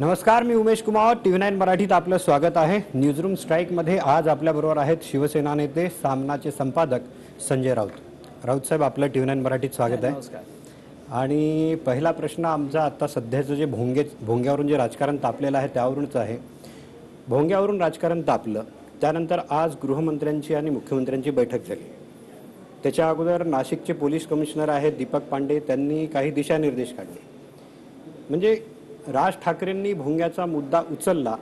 नमस्कार, मी उमेश कुमार. TV9 मराठीत आपलं स्वागत आहे. न्यूजरूम स्ट्राईकमध्ये आज आपल्याबरोबर आहेत शिवसेना नेते, सामनाचे संपादक संजय राऊत. राऊत साहेब, आपलं TV9 मराठीत स्वागत आहे. नमस्कार. आणि पहिला प्रश्न आमचा आता सध्याचं जे भोंग्यावरून जे राजकारण तापलेलं आहे त्यावरूनच आहे. भोंग्यावरून राजकारण तापलं, त्यानंतर आज गृहमंत्र्यांची आणि मुख्यमंत्र्यांची बैठक झाली. त्याच्या अगोदर नाशिकचे पोलीस कमिशनर आहेत दीपक पांडे, त्यांनी काही दिशानिर्देश काढले. म्हणजे राज ठाकरेंनी भोंग्याचा मुद्दा उचलला,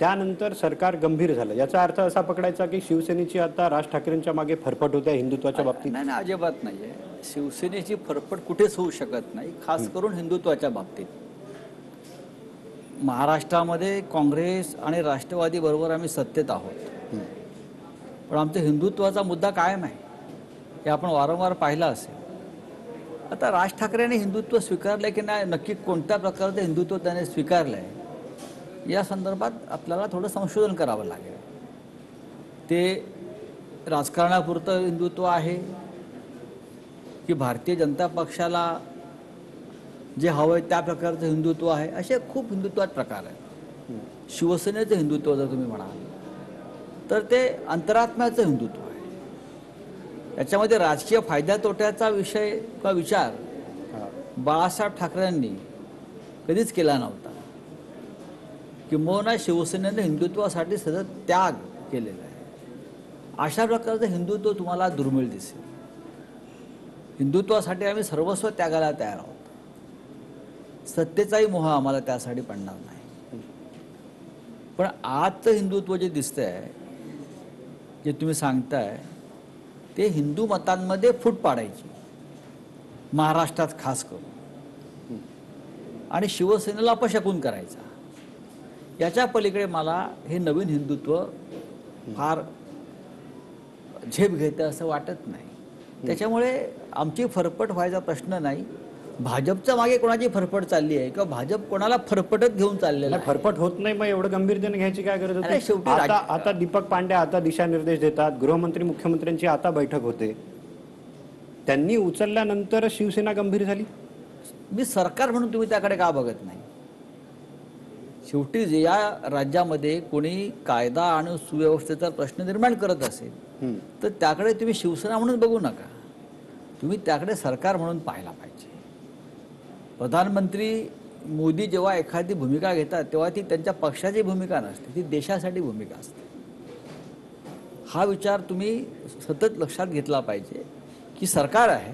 त्यानंतर सरकार गंभीर झालं. याचा अर्थ असा पकडायचा की शिवसेनेची आता राज ठाकरेंच्या मागे फरफट होत्या हिंदुत्वाच्या बाबतीत? नाही, अजिबात नाहीये. शिवसेनेची फरफट कुठेच होऊ शकत नाही, खास करून हिंदुत्वाच्या बाबतीत. महाराष्ट्रामध्ये काँग्रेस आणि राष्ट्रवादी बरोबर आम्ही सत्तेत आहोत, पण आमचा हिंदुत्वाचा मुद्दा कायम आहे, हे आपण वारंवार पाहिलं असेल. आता राज ठाकरेंनी हिंदुत्व स्वीकारलं की नाही, नक्की कोणत्या प्रकारचं हिंदुत्व त्याने स्वीकारलं आहे या संदर्भात आपल्याला थोडं संशोधन करावं लागेल. ते राजकारणापुरतं हिंदुत्व आहे की भारतीय जनता पक्षाला जे हवं आहे त्या प्रकारचं हिंदुत्व आहे? असे खूप हिंदुत्वात प्रकार आहेत. शिवसेनेचं हिंदुत्व जर तुम्ही म्हणाल तर ते अंतरात्म्याचं हिंदुत्व आहे. याच्यामध्ये राजकीय फायद्या तोट्याचा विषय किंवा विचार बाळासाहेब ठाकरेंनी कधीच केला नव्हता. किंबहुना शिवसेनेने हिंदुत्वासाठी सतत त्याग केलेला आहे. अशा प्रकारचं हिंदुत्व तुम्हाला दुर्मिळ दिसेल. हिंदुत्वासाठी आम्ही सर्वस्व त्यागायला तयार आहोत. सत्तेचाही मोह आम्हाला त्यासाठी पडणार नाही. पण आजचं हिंदुत्व जे दिसतंय, जे तुम्ही सांगताय, ते हिंदू मतांमध्ये फूट पाडायची, महाराष्ट्रात खास करून, आणि शिवसेनेला अपशकुन करायचा. याच्या पलीकडे मला हे नवीन हिंदुत्व फार झेप घेतं असं वाटत नाही. त्याच्यामुळे आमची फरफट व्हायचा प्रश्न नाही. भाजपच्या मागे कोणाची फरफट चालली आहे किंवा भाजप कोणाला फरफटत घेऊन चाललेला आहे? फरफट होत नाही, मग एवढं गंभीरतेने घ्यायची काय गरज होती? शेवटी आता दीपक पांडे आता दिशानिर्देश देतात, गृहमंत्री मुख्यमंत्र्यांची आता बैठक होते, त्यांनी उचलल्यानंतर शिवसेना गंभीर झाली. मी सरकार म्हणून तुम्ही त्याकडे का बघत नाही? शेवटी जे या राज्यामध्ये कोणी कायदा आणि सुव्यवस्थेचा प्रश्न निर्माण करत असेल तर त्याकडे तुम्ही शिवसेना म्हणून बघू नका, तुम्ही त्याकडे सरकार म्हणून पाहायला पाहिजे. प्रधानमंत्री मोदी जेव्हा एखादी भूमिका घेतात तेव्हा ती त्यांच्या पक्षाची भूमिका नसते, ती देशासाठी भूमिका असते. हा विचार तुम्ही सतत लक्षात घेतला पाहिजे की सरकार आहे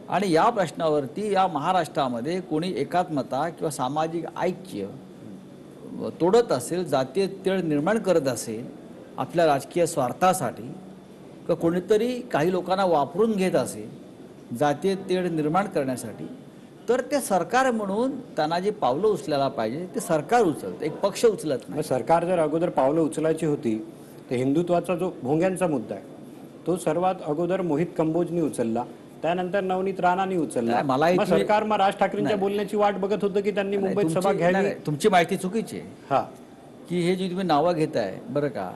आणि या प्रश्नावरती या महाराष्ट्रामध्ये कोणी एकात्मता किंवा सामाजिक ऐक्य तोडत असेल, जातीय तेढ निर्माण करत असेल आपल्या राजकीय स्वार्थासाठी, किंवा कोणीतरी काही लोकांना वापरून घेत असेल जातीय तेढ निर्माण करण्यासाठी, तर ते सरकार म्हणून त्यांना जे पावलं उचलायला पाहिजे ते सरकार उचलतं, एक पक्ष उचलत नाही. सरकार जर अगोदर पावलं उचलायची होती तर हिंदुत्वाचा जो भोंग्यांचा मुद्दा आहे तो सर्वात अगोदर मोहित कंबोजनी उचलला, त्यानंतर नवनीत राणांनी उचलला. मग सरकार मग राज ठाकरेंच्या बोलण्याची वाट बघत होतं की त्यांनी मुंबईत सभा घ्यावी. तुमची माहिती चुकीची आहे की हे जी तुम्ही नावं घेताय, बरं का,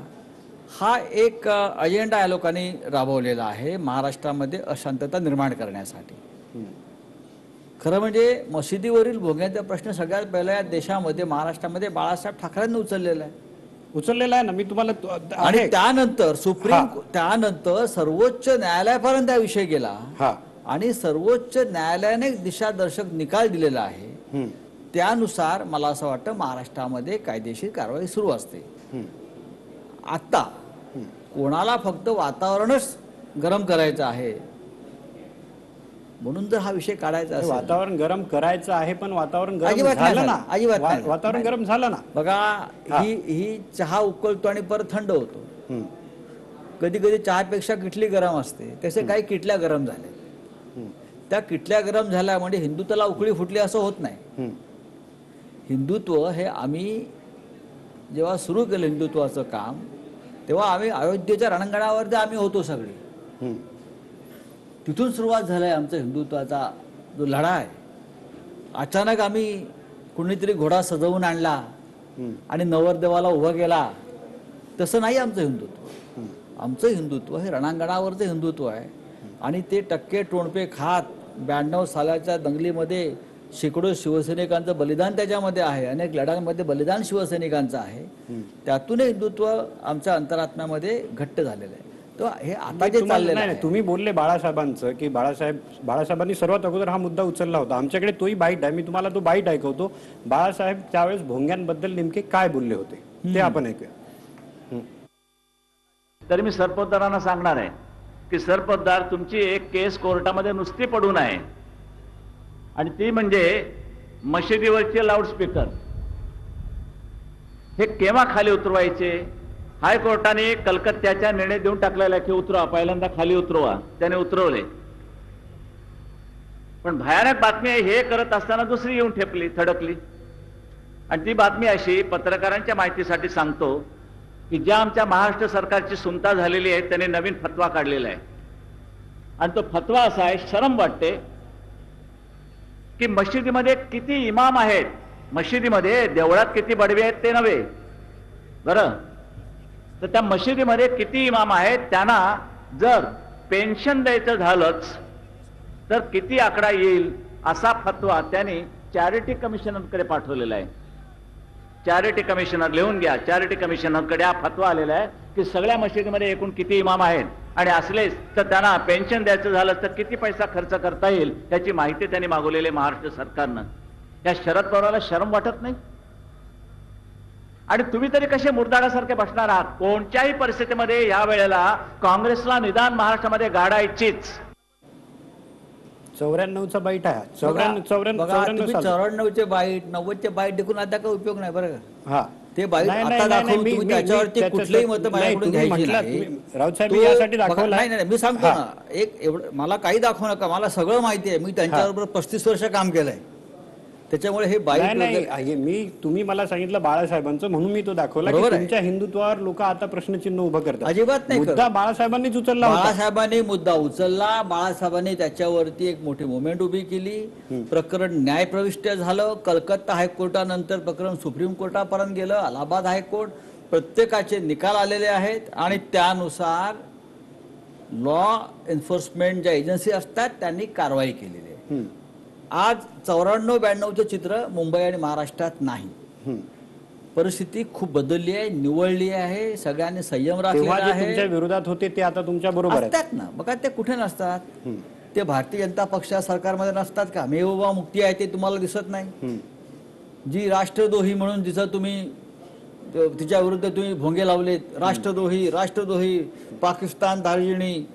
हा एक अजेंडा या लोकांनी राबवलेला आहे महाराष्ट्रामध्ये अशांतता निर्माण करण्यासाठी. खरं म्हणजे मशिदीवरील भोंग्याचा प्रश्न सगळ्यात पहिला या देशामध्ये महाराष्ट्रामध्ये बाळासाहेब ठाकरेंनी उचललेला आहे ना. मी तुम्हाला आणि त्यानंतर त्यानंतर सर्वोच्च न्यायालयापर्यंत हा विषय गेला आणि सर्वोच्च न्यायालयाने दिशादर्शक निकाल दिलेला आहे. त्यानुसार मला असं वाटतं महाराष्ट्रामध्ये कायदेशीर कारवाई सुरू असते. आता कोणाला फक्त वातावरणच गरम करायचं आहे म्हणून जर हा विषय काढायचा असेल, वातावरण गरम करायचं आहे पण वातावरण गरम झालं ना, अजिबात वातावरण गरम झालं ना. बघा, ही चहा उकळतो आणि परत थंड होतो. कधी कधी चहापेक्षा किटली गरम असते, तसे काही किटल्या गरम झाल्या. त्या किटल्या गरम झाल्या म्हणजे हिंदुत्वाला उकळी फुटली असं होत नाही. हिंदुत्व हे आम्ही जेव्हा सुरू केलं हिंदुत्वाचं काम, तेव्हा आम्ही अयोध्येच्या रणांगणावर आम्ही होतो सगळे. तिथून सुरुवात झालाय आमचा हिंदुत्वाचा जो लढा आहे. अचानक आम्ही कुणीतरी घोडा सजवून आणला आणि नवरदेवाला उभा केला तसं नाही आमचं हिंदुत्व. आमचं हिंदुत्व हे रणांगणावरचं हिंदुत्व आहे आणि ते टक्के टोणपे खात 92 सालाच्या दंगलीमध्ये शेकडो शिवसैनिकांचं बलिदान त्याच्यामध्ये आहे, अनेक लढ्यांमध्ये बलिदान शिवसैनिकांचं आहे. त्यातून हिंदुत्व आमच्या अंतरात्म्यामध्ये घट्ट झालेलं आहे. तर हे आता जे चाललेलं आहे, तुम्ही बोलले बाळासाहेबांचं की बाळासाहेबांनी सर्वात अगोदर हा मुद्दा उचलला होता. आमच्याकडे तोही बाईट आहे, मी तुम्हाला तो बाईट ऐकवतो. बाळासाहेब त्यावेळेस भोंग्यांबद्दल नेमके काय बोलले होते ते आपण ऐकूया. तर मी सरपोतदारांना सांगणार आहे की सरपोतदार, तुमची एक केस कोर्टामध्ये नुसती पडून आहे, आणि ती म्हणजे मशिदीवरचे लाऊडस्पीकर हे केव्हा खाली उतरवायचे. हायकोर्टाने कलकत्त्याचा निर्णय देऊन टाकलेला की उतरवा, पहिल्यांदा खाली उतरवा. त्याने उतरवले. पण भयानक बातमी आहे, हे करत असताना दुसरी येऊन ठेपली, थडकली. आणि ती बातमी अशी, पत्रकारांच्या माहितीसाठी सांगतो की ज्या आमच्या महाराष्ट्र सरकारची सुनता झालेली आहे त्याने नवीन फतवा काढलेला आहे. आणि तो फतवा असा आहे, शरम वाटते की मशिदीमध्ये किती इमाम आहेत, मशिदीमध्ये देवळात किती बडवे आहेत ते नव्हे बरं, तर त्या मशिदीमध्ये किती इमाम आहेत त्यांना जर पेन्शन द्यायचं झालंच तर किती आकडा येईल असा फतवा त्यांनी चॅरिटी कमिशनरकडे पाठवलेला आहे. चॅरिटी कमिशनर, लिहून घ्या, चॅरिटी कमिशनरकडे हा फतवा आलेला आहे की सगळ्या मशिदीमध्ये एकूण किती इमाम आहेत आणि असलेच तर त्यांना पेन्शन द्यायचं झालं तर किती पैसा खर्च करता येईल त्याची माहिती त्यांनी मागवलेली महाराष्ट्र सरकारनं. या शरद पवाराला शरम वाटत नाही? आणि तुम्ही तरी कसे मुरदाडासारखे बसणार आहात? कोणत्याही परिस्थितीमध्ये या वेळेला काँग्रेसला निदान महाराष्ट्रामध्ये गाडायचीच. 94चा बाईट आहे. बघा, 94 साल. 94चे बाईट, 90चे बाईट देखून आता काही उपयोग नाही बरं का. हा, ते बाईट नाही, आता नाही, नाही, दाखवून मी- तुम्ही मी- त्याच्यावरती मी- कुठलेही मत नाही, माझ्याकडून तुम्ही घ्यायची म्हटलं, नाही. तुम्ही- राऊत साहेब, तो- मी यासाठी बघा, दाखवलं. नाही, मी सांगतो ना, एक एवढं मला काही दाखवू नका, मला सगळं माहिती आहे. मी त्यांच्याबरोबर 35 वर्ष काम केलंय, त्याच्यामुळे हे बाईट नाही, तुम्ही मला सांगितलं बाळासाहेबांचं म्हणून मी तो दाखवला की बरोबर आहे. तुमच्या हिंदुत्वावर लोक आता प्रश्नचिन्ह उभं करतात. अजिबात नाही मुद्दा बाळासाहेबांनीच उचलला होता. बाळासाहेबांनी मुद्दा उचलला, बाळासाहेबांनी त्याच्यावरती एक मोठी मुवमेंट उभी केली. प्रकरण न्यायप्रविष्ट झालं. कलकत्ता हायकोर्टानंतर प्रकरण सुप्रीम कोर्टापर्यंत गेलं, अलाहाबाद हायकोर्ट, प्रत्येकाचे निकाल आलेले आहेत आणि त्यानुसार लॉ एन्फोर्समेंट ज्या एजन्सी असतात त्यांनी कारवाई केलेली आहे. आज 94-92चे चित्र मुंबई आणि महाराष्ट्रात नाही. परिस्थिती खूप बदलली आहे, निवळली आहे. सगळ्यांनी संयम तेव्हा राखलेला जे आहे. तुमच्या विरोधात होते ते आता तुमच्या बरोबर आहेत. असतात ना, बघा ते कुठे नसतात. ते भारतीय जनता पक्षा सरकारमध्ये नसतात का? मेवा मुक्ती आहे ते तुम्हाला दिसत नाही? जी राष्ट्रद्रोही म्हणून जिथं तुम्ही तिच्या विरुद्ध तुम्ही भोंगे लावलेत, राष्ट्रद्रोही, पाकिस्तान दार्जिनी,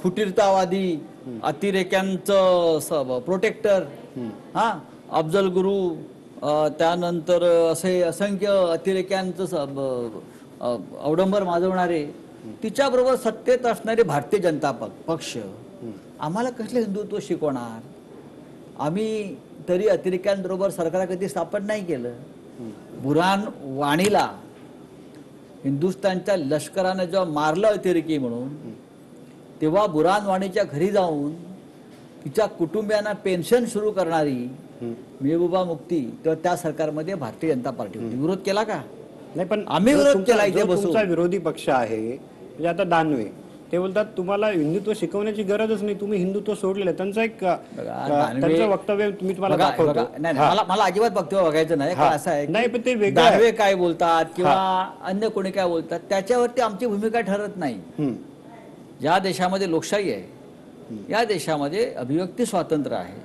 फुटीरतावादी, अतिरेक्यांचं प्रोटेक्टर, हा अफजल गुरु, त्यानंतर असे असंख्य अतिरेक्यांचं अवडंबर माजवणारे, तिच्याबरोबर सत्तेत असणारे भारतीय जनता पक्ष आम्हाला कसले हिंदुत्व शिकवणार? आम्ही तरी अतिरेक्यांबरोबर सरकार कधी स्थापन नाही केलं. बुरहान वाणीला हिंदुस्थानच्या लष्करानं जेव्हा मारलं अतिरेकी म्हणून, तेव्हा बुरहान वाणीच्या घरी जाऊन तिच्या कुटुंबियांना पेन्शन सुरू करणारी मेहबूबा मुफ्ती तेव्हा त्या सरकारमध्ये भारतीय जनता पार्टी होती. विरोध केला का? नाही, पण आम्ही विरोध तुमचा- केला इथे जो बसून. तुमचा विरोधी पक्ष आहे म्हणजे आता दानवे, ते बोलतात तुम्हाला हिंदुत्व शिकवण्याची गरजच नाही, तुम्ही हिंदुत्व सोडलेलं आहे. त्यांचं एक त्यांचं वक्तव्य तुम्ही तुम्हाला दाखवतो. नाही, मला अजिबात वक्तव्य बघायचं नाही. हा. असं आहे नाही, की पण ते वेगळं आहे. दानवे काय बोलतात किंवा अन्य कोणी काय बोलतात त्याच्यावरती आमची भूमिका ठरत नाही. ज्या देशामध्ये लोकशाही आहे, या देशामध्ये अभिव्यक्ती स्वातंत्र्य आहे,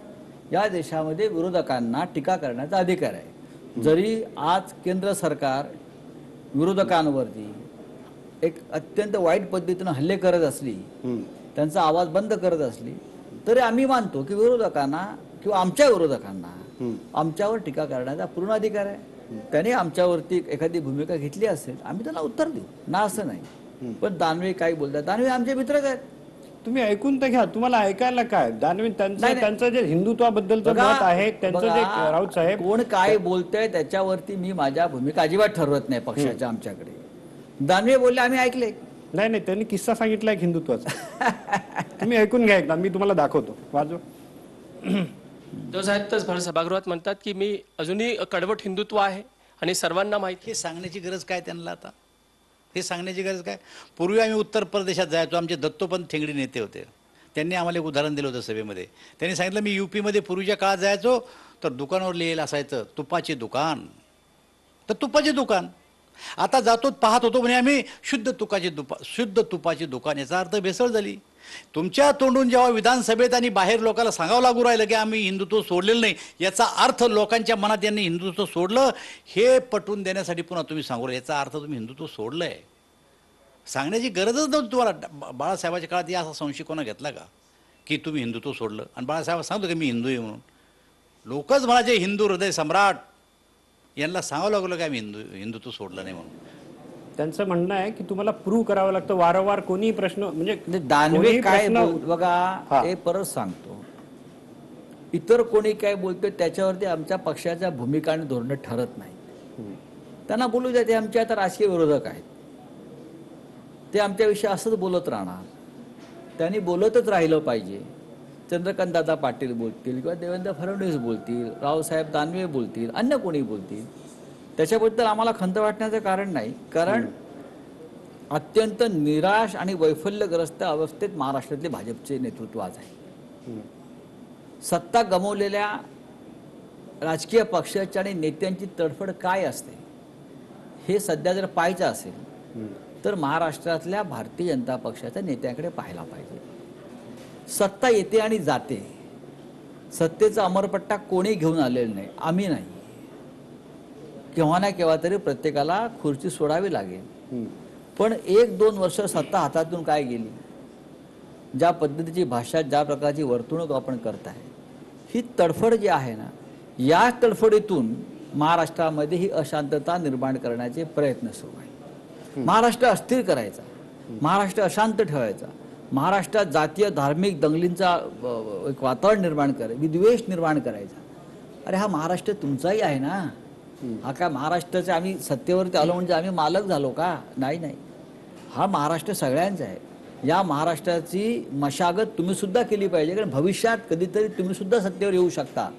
या देशामध्ये विरोधकांना टीका करण्याचा अधिकार आहे. जरी आज केंद्र सरकार विरोधकांवरती एक अत्यंत वाईट पद्धतीनं हल्ले करत असली, त्यांचा आवाज बंद करत असली, तरी आम्ही मानतो की विरोधकांना किंवा आमच्या विरोधकांना आमच्यावर टीका करण्याचा पूर्ण अधिकार आहे. त्याने आमच्यावरती एखादी भूमिका घेतली असेल, आम्ही त्यांना उत्तर देऊ ना, असं नाही. पण दानवे काय बोलतात? दानवे आमचे मित्रच आहेत. तुम्ही ऐकून तर घ्या, तुम्हाला ऐकायला काय? दानवे त्यांचं जे हिंदुत्वाबद्दलचं मत आहे, त्यांचं जे राऊत साहेब कोण काय बोलतंय त्याच्यावरती मी माझ्या भूमिका अजिबात ठरवत नाही पक्षाच्या. आमच्याकडे दानवे बोलले, आम्ही ऐकले. नाही, त्यांनी किस्सा सांगितला एक हिंदुत्वाचा. तुम्ही ऐकून घ्या एकदा, मी तुम्हाला दाखवतो. वाजव. तो साहेब तर भर सभागृहात म्हणतात की मी अजूनही कडवट हिंदुत्व आहे आणि सर्वांना माहिती. हे सांगण्याची गरज काय त्यांना आता? हे सांगण्याची गरज काय? पूर्वी आम्ही उत्तर प्रदेशात जायचो, आमचे दत्तोपंत ठेंगडी नेते होते. त्यांनी आम्हाला एक उदाहरण दिलं होतं सभेमध्ये. त्यांनी सांगितलं, मी UP-मध्ये पूर्वीच्या काळात जायचो तर दुकानावर लिहिलेलं असायचं तुपाचे दुकान, तर तुपाचे दुकान. आता जातो पाहत होतो म्हणे आम्ही शुद्ध तुपाचे दुकान. याचा अर्थ भेसळ झाली. तुमच्या तोंडून जेव्हा विधानसभेत आणि बाहेर लोकांना सांगावं लागू राहिलं की आम्ही हिंदुत्व सोडलेलं नाही, याचा अर्थ लोकांच्या मनात यांनी हिंदुत्व सोडलं हे पटवून देण्यासाठी पुन्हा तुम्ही सांगू राहिले. याचा अर्थ तुम्ही हिंदुत्व सोडलं आहे सांगण्याची गरजच नव्हती तुम्हाला. बाळासाहेबाच्या काळात या असा संशय कोणा घेतला का की तुम्ही हिंदुत्व सोडलं? आणि बाळासाहेब सांगतो की मी हिंदू आहे म्हणून. लोकच म्हणायचे हिंदू हृदय सम्राट, यांना सांगावं लागलं की आम्ही हिंदुत्व सोडलं नाही म्हणून. त्यांचं म्हणणं आहे की तुम्हाला प्रूव्ह करावं लागतं वारंवार. कोणी प्रश्न म्हणजे दानवे कोणीही काय प्रश्न- बघा, हा. हे परत सांगतो, इतर कोणी काय बोलतोय त्याच्यावरती आमच्या पक्षाच्या भूमिका आणि धोरणं ठरत नाही. त्यांना बोलू द्या, ते आमचे आता राजकीय विरोधक आहेत, ते आमच्याविषयी असंच बोलत राहणार. त्यांनी बोलतच राहिलं पाहिजे. चंद्रकांत दादा पाटील बोलतील किंवा देवेंद्र फडणवीस बोलतील, रावसाहेब दानवे बोलतील, अन्य कोणी बोलतील, त्याच्याबद्दल आम्हाला खंत वाटण्याचं कारण नाही. कारण अत्यंत निराश आणि वैफल्यग्रस्त अवस्थेत महाराष्ट्रातले भाजपचे नेतृत्व आज आहे. सत्ता गमावलेल्या राजकीय पक्षाच्या आणि नेत्यांची तडफड काय असते हे सध्या जर पाहायचं असेल तर महाराष्ट्रातल्या भारतीय जनता पक्षाच्या नेत्यांकडे पाहायला पाहिजे. सत्ता येते आणि जाते, सत्तेचा अमरपट्टा कोणी घेऊन आलेला नाही, आम्ही नाही. केव्हा ना केव्हा तरी प्रत्येकाला खुर्ची सोडावी लागेल. पण 1-2 वर्ष सत्ता हातातून काय गेली, ज्या पद्धतीची भाषा, ज्या प्रकारची वर्तणूक आपण करताय, ही तडफड जी आहे ना, या तडफडीतून महाराष्ट्रामध्ये ही अशांतता निर्माण करण्याचे प्रयत्न सुरू आहे. महाराष्ट्र अस्थिर करायचा, महाराष्ट्र अशांत ठेवायचा, महाराष्ट्रात जातीय धार्मिक दंगलींचा एक वातावरण निर्माण करायचं, विद्वेष निर्माण करायचा. अरे हा महाराष्ट्र तुमचाही आहे ना. हा काय महाराष्ट्राचे आम्ही सत्तेवरती आलो म्हणजे आम्ही मालक झालो का? नाही नाही, हा महाराष्ट्र सगळ्यांचा आहे. या महाराष्ट्राची मशागत तुम्ही सुद्धा केली पाहिजे, कारण भविष्यात कधीतरी तुम्ही सुद्धा सत्तेवर येऊ शकता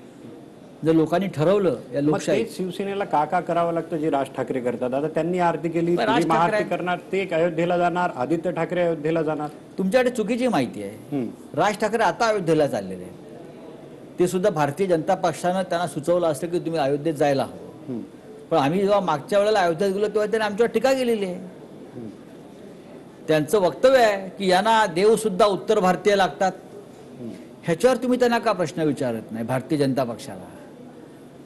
जर लोकांनी ठरवलं. या मग लोकशाही तेच शिवसेनेला का करावं लागतं जे राज ठाकरे करतात? आता त्यांनी आरती केली, पण तुम्ही राज महाआरती ठाकरे- करणार, ते एक अयोध्येला जाणार, आदित्य ठाकरे अयोध्येला जाणार. तुमच्याकडे चुकीची माहिती आहे. राज ठाकरे आता अयोध्येला चाललेले आहेत. ते सुद्धा भारतीय जनता पक्षानं त्यांना सुचवलं असतं की तुम्ही अयोध्येत जायला हवं. पण आम्ही जेव्हा मागच्या वेळेला अयोध्येत गेलो तेव्हा त्यांनी आमच्यावर टीका केलेली आहे. त्यांचं वक्तव्य आहे की यांना देव सुद्धा उत्तर भारतीय लागतात. ह्याच्यावर तुम्ही त्यांना का प्रश्न विचारत नाही भारतीय जनता पक्षाला?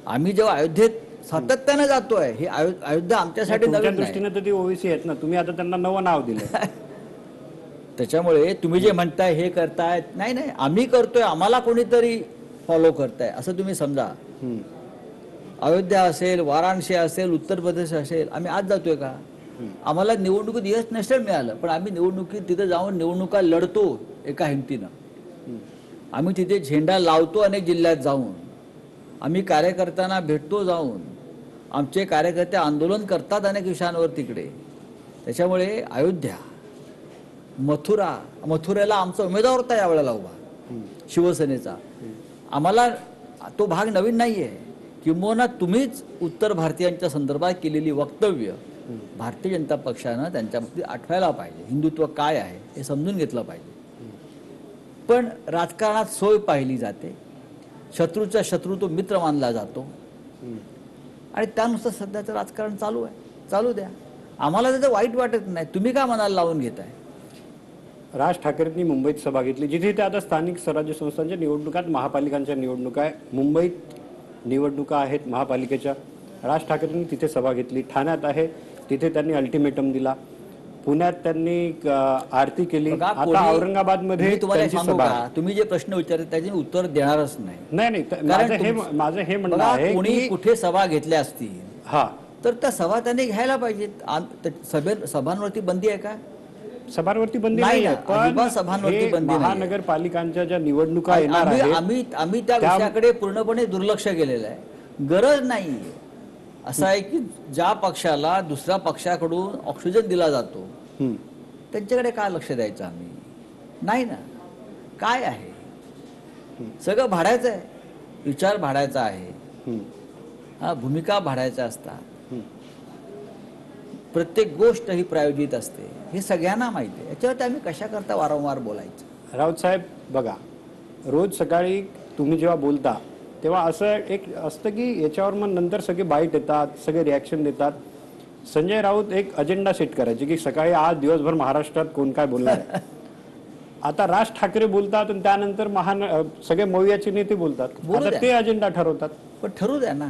आम्ही जेव्हा अयोध्येत सातत्यानं जातोय, हे अयोध्या आमच्यासाठी तुमच्या नवीन नाही. दृष्टीने तर ती ओबीसी आहेत ना, तुम्ही आता त्यांना नवं नाव दिलं. त्याच्यामुळे तुम्ही जे म्हणताय हे करतायत, नाही नाही, आम्ही करतोय, आम्हाला कोणीतरी फॉलो करताय असं तुम्ही समजा. अयोध्या असेल, वाराणसी असेल, उत्तर प्रदेश असेल, आम्ही आज जातोय का? आम्हाला निवडणुकीत यश नसेल मिळालं, पण आम्ही निवडणुकीत तिथे जाऊन निवडणुका लढतो एका हिमतीनं. आम्ही तिथे झेंडा लावतो अनेक जिल्ह्यात जाऊन, आम्ही कार्यकर्त्यांना भेटतो जाऊन, आमचे कार्यकर्ते आंदोलन करतात अनेक विषयांवर तिकडे. त्याच्यामुळे अयोध्या, मथुरेला आमचा उमेदवार होता यावेळेला उभा शिवसेनेचा. आम्हाला तो भाग नवीन नाही आहे. किंबहुना तुम्हीच उत्तर भारतीयांच्या संदर्भात केलेली वक्तव्य भारतीय जनता पक्षानं त्यांच्या बाबतीत आठवायला पाहिजे. हिंदुत्व काय आहे हे समजून घेतलं पाहिजे. पण राजकारणात सोय पाहिली जाते, शत्रूचा शत्रू तो मित्र मानला जातो, आणि त्यानुसार सध्याचं राजकारण चालू आहे. चालू द्या, आम्हाला त्याचं वाईट वाटत नाही. तुम्ही का मनाला लावून घेताय? राज ठाकरेंनी मुंबईत सभा घेतली, जिथे ते आता स्थानिक स्वराज्य संस्थांच्या निवडणुकात, महापालिकांच्या निवडणुका आहे, मुंबईत निवडणुका आहेत महापालिकेच्या. राज ठाकरेंनी तिथे सभा घेतली. ठाण्यात आहे, तिथे त्यांनी अल्टिमेटम दिला. पुण्यात त्यांनी आरती केली. बघा, आता औरंगाबादमध्ये मी तुम्हाला त्यांची सांगू सभा का, आहे. तुम्ही जे प्रश्न विचारले त्याचे उत्तर देणारच नाही. नाही माझं हे म्हणणं बघा, आहे कोणी की कुठे सभा घेतल्या असतील हा, तर त्या सभा त्यांनी घ्यायला पाहिजेत. सभांवरती बंदी आहे का? सभांवरती बंदी नाही नाही ना, आहे, पण अजिबात सभांवरती हे बंदी नाही आहे. महानगरपालिकांच्या ज्या निवडणुका येणार आम्ही आहेत आम्ही आम्ही त्या विषयाकडे पूर्णपणे दुर्लक्ष केलेलं आहे. गरज नाही. असं आहे की ज्या पक्षाला दुसऱ्या पक्षाकडून ऑक्सिजन दिला जातो त्यांच्याकडे काय लक्ष द्यायचं आम्ही? नाही ना. काय आहे, सगळं भाड्याचं आहे, विचार भाड्याचा आहे, भूमिका भाड्याच्या असतात, प्रत्येक गोष्ट ही प्रायोजित असते, हे सगळ्यांना माहिती आहे. याच्यावरती आम्ही कशा करता वारंवार बोलायचं? राऊत साहेब बघा, रोज सकाळी तुम्ही जेव्हा बोलता तेव्हा असं एक असतं की याच्यावर मग नंतर सगळे बाईट येतात, सगळे रिॲक्शन देतात. संजय राऊत एक अजेंडा सेट करायचे की सकाळी आज दिवसभर महाराष्ट्रात कोण काय बोलणार आहे. आता राज ठाकरे बोलतात आणि त्यानंतर सगळे मवियाचे नेते बोलतात. बोलू आता द्या. ते अजेंडा ठरवतात. पण ठरू द्या ना,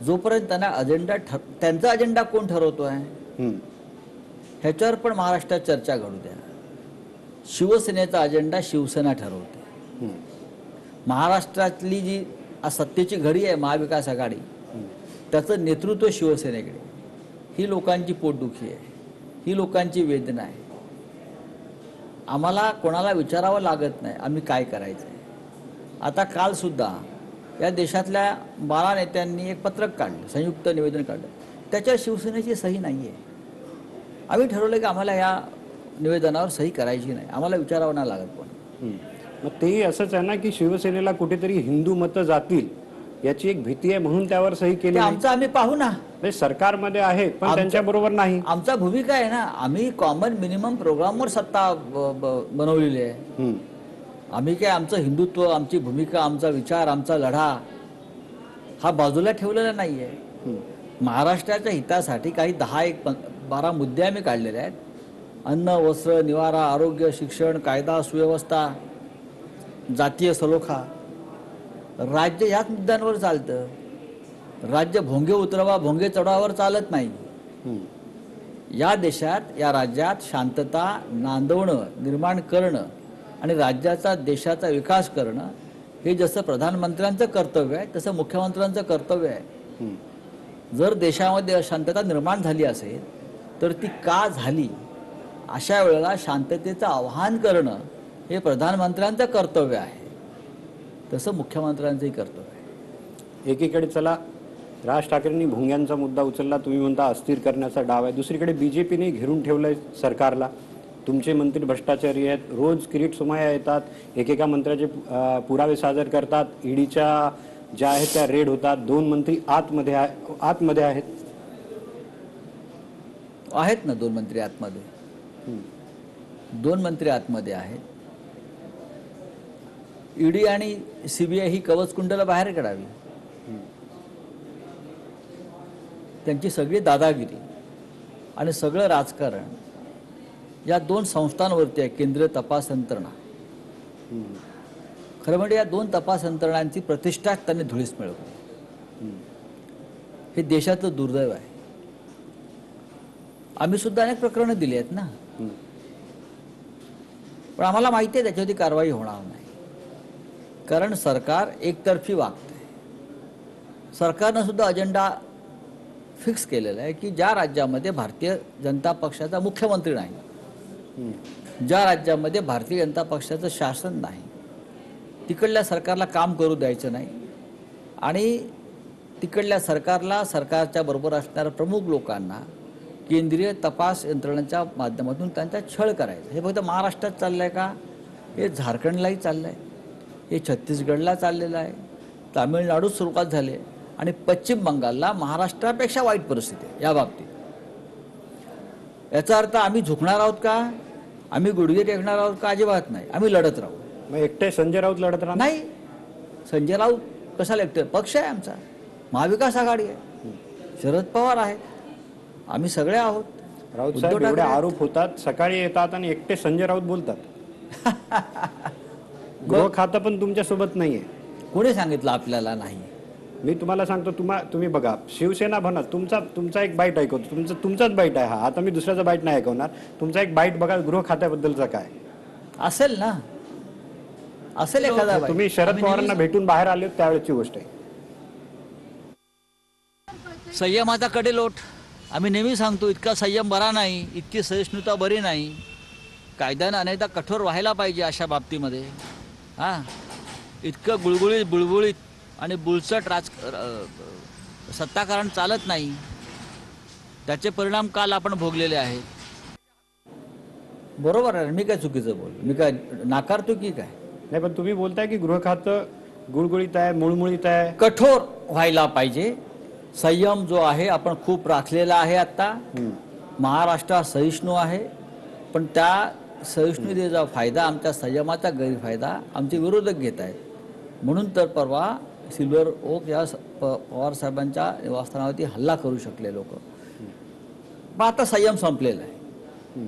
जोपर्यंत त्यांना अजेंडा त्यांचा अजेंडा कोण ठरवतोय हम्म. ह्याच्यावर पण महाराष्ट्रात चर्चा घडू द्या. शिवसेनेचा अजेंडा शिवसेना ठरवते. हम्म. महाराष्ट्रातली जी आज सत्तेची घडी आहे महाविकास आघाडी, त्याचं नेतृत्व शिवसेनेकडे. ही लोकांची पोटदुखी आहे, ही लोकांची वेदना आहे. आम्हाला कोणाला विचारावं लागत नाही आम्ही काय करायचं आहे. आता काल सुद्धा या देशातल्या 12 नेत्यांनी एक पत्रक काढलं, संयुक्त निवेदन काढलं. त्याच्यावर शिवसेनेची सही नाही आहे. आम्ही ठरवलं की आम्हाला या निवेदनावर सही करायची नाही, आम्हाला विचारावं नाही लागत पण. हम्म. मग तेही असंच आहे ना की शिवसेनेला कुठेतरी हिंदू मतं जातील याची एक भीती आहे म्हणून त्यावर सही केली ते नाही. आमचं आम्ही पाहू ना. म्हणजे सरकारमध्ये आहे पण त्यांच्या बरोबर नाही. आमचा भूमिका आहे ना, आम्ही कॉमन मिनिमम प्रोग्रामवर सत्ता बनवलेली आहे. हम्म. आम्ही काय आमचं हिंदुत्व, आमची भूमिका, आमचा विचार, आमचा लढा हा बाजूला ठेवलेला नाही आहे. हम्म. महाराष्ट्राच्या हितासाठी काही 10-12 मुद्दे आम्ही काढलेले आहेत. अन्न, वस्त्र, निवारा, आरोग्य, शिक्षण, कायदा सुव्यवस्था, जातीय सलोखा. राज्य याच मुद्द्यांवर चालतं. राज्य भोंगे उतरवा भोंगे चढवावर चालत नाही. हम्म. या देशात, या राज्यात शांतता नांदवणं, निर्माण करणं आणि राज्याचा, देशाचा विकास करणं हे जसं प्रधानमंत्र्यांचं कर्तव्य आहे तसं मुख्यमंत्र्यांचं कर्तव्य आहे. हम्म. जर देशामध्ये अशांतता निर्माण झाली असेल तर ती का झाली, अशा वेळेला शांततेचं आवाहन करणं हे प्रधानमंत्र्यांचं कर्तव्य आहे, तसं मुख्यमंत्र्यांचंही कर्तव्य आहे. एकीकडे चला राज ठाकरेंनी भोंग्यांचा मुद्दा उचलला, तुम्ही म्हणता अस्थिर करण्याचा डाव आहे. दुसरीकडे बीजेपीने घेरून ठेवलंय सरकारला. तुमचे मंत्री भ्रष्टाचारी आहेत, रोज किरीट सोमय्या येतात, एकेका मंत्र्याचे पुरावे सादर करतात, ईडीच्या ज्या आहेत त्या रेड होतात. 2 मंत्री आतमध्ये आहेत. आहेत ना 2 मंत्री आतमध्ये. 2 मंत्री आतमध्ये आहेत. ईडी आणि सीबीआय ही कवचकुंडला बाहेर काढावी. त्यांची सगळी दादागिरी आणि सगळं राजकारण या 2 संस्थांवरती आहे. केंद्रीय तपास यंत्रणा. खरं म्हणजे या 2 तपास यंत्रणांची प्रतिष्ठा त्यांनी धुळीस मिळवली. हे देशाचं दुर्दैव आहे. आम्ही सुद्धा अनेक प्रकरणं दिली आहेत ना, पण आम्हाला माहिती आहे त्याच्यावरती कारवाई होणार नाही. कारण सरकार एकतर्फी वागतंय. सरकारनं सुद्धा अजेंडा फिक्स केलेला आहे की ज्या राज्यामध्ये भारतीय जनता पक्षाचा मुख्यमंत्री नाही, ज्या राज्यामध्ये भारतीय जनता पक्षाचं शासन नाही, तिकडल्या सरकारला काम करू द्यायचं नाही. आणि तिकडल्या सरकारला, सरकारच्या बरोबर असणाऱ्या प्रमुख लोकांना केंद्रीय तपास यंत्रणेच्या माध्यमातून त्यांचा छळ करायचा. हे फक्त महाराष्ट्रात चाललं आहे का? हे झारखंडलाही चाललं आहे, हे छत्तीसगडला चाललेलं आहे, तामिळनाडूत सुरुवात झाली आहे आणि पश्चिम बंगालला महाराष्ट्रापेक्षा वाईट परिस्थिती आहे या बाबतीत. याचा अर्थ आम्ही झुकणार आहोत का? आम्ही गुडघे टेकणार आहोत का? अजिबात नाही. आम्ही लढत राहू. मग एकटे संजय राऊत लढत राहणार नाही. संजय राऊत कशाला एकटे? पक्ष आहे आमचा, महाविकास आघाडी आहे, शरद पवार आहेत, आम्ही सगळे आहोत. राऊत उद्धव साहेब एवढे ठाकरे आरोप होतात, सकाळी येतात आणि एकटे संजय राऊत बोलतात. गृह खातं पण तुमच्या सोबत नाहीये. कोणी सांगितलं आपल्याला नाही? मी तुम्हाला सांगतो, तुम्ही बघा, शिवसेना म्हणा, तुमचा एक बाईट ऐकवतो, तुमचाच बाईट आहे हा. आता मी दुसऱ्याचा बाईट नाही ऐकवणार. तुमचा एक बाईट बघा गृह खात्याबद्दलचा काय असेल ना, असेल एखादा बाई. तुम्ही शरद पवारांना भेटून बाहेर आले त्यावेळेची गोष्ट आहे. संयमाचा कडेलोट आम्ही नेहमी सांगतो, इतका संयम बरा नाही, इतकी सहिष्णुता बरी नाही. कायद्यानं अनेकदा कठोर व्हायला पाहिजे अशा बाबतीमध्ये. हां, इतकं गुळगुळीत बुळबुळीत आणि बुलचट सत्ताकारण चालत नाही. त्याचे परिणाम काल आपण भोगलेले आहेत. बरोबर आहे, मी काय चुकीचं बोल, मी काय नाकारतो की काय? नाही, पण तुम्ही बोलताय की गृह खातं गुळगुळीत आहे, मुळमुळीत आहे. कठोर व्हायला पाहिजे. संयम जो आहे आपण खूप राखलेला आहे. आता महाराष्ट्र सहिष्णू आहे, पण त्या सहिष्णुतेचा फायदा, आमच्या संयमाचा गैरफायदा आमचे विरोधक घेत आहेत. म्हणून तर परवा सिल्वर ओक या पवार साहेबांच्या निवासस्थानावरती हल्ला करू शकले लोक. पण आता संयम संपलेला आहे.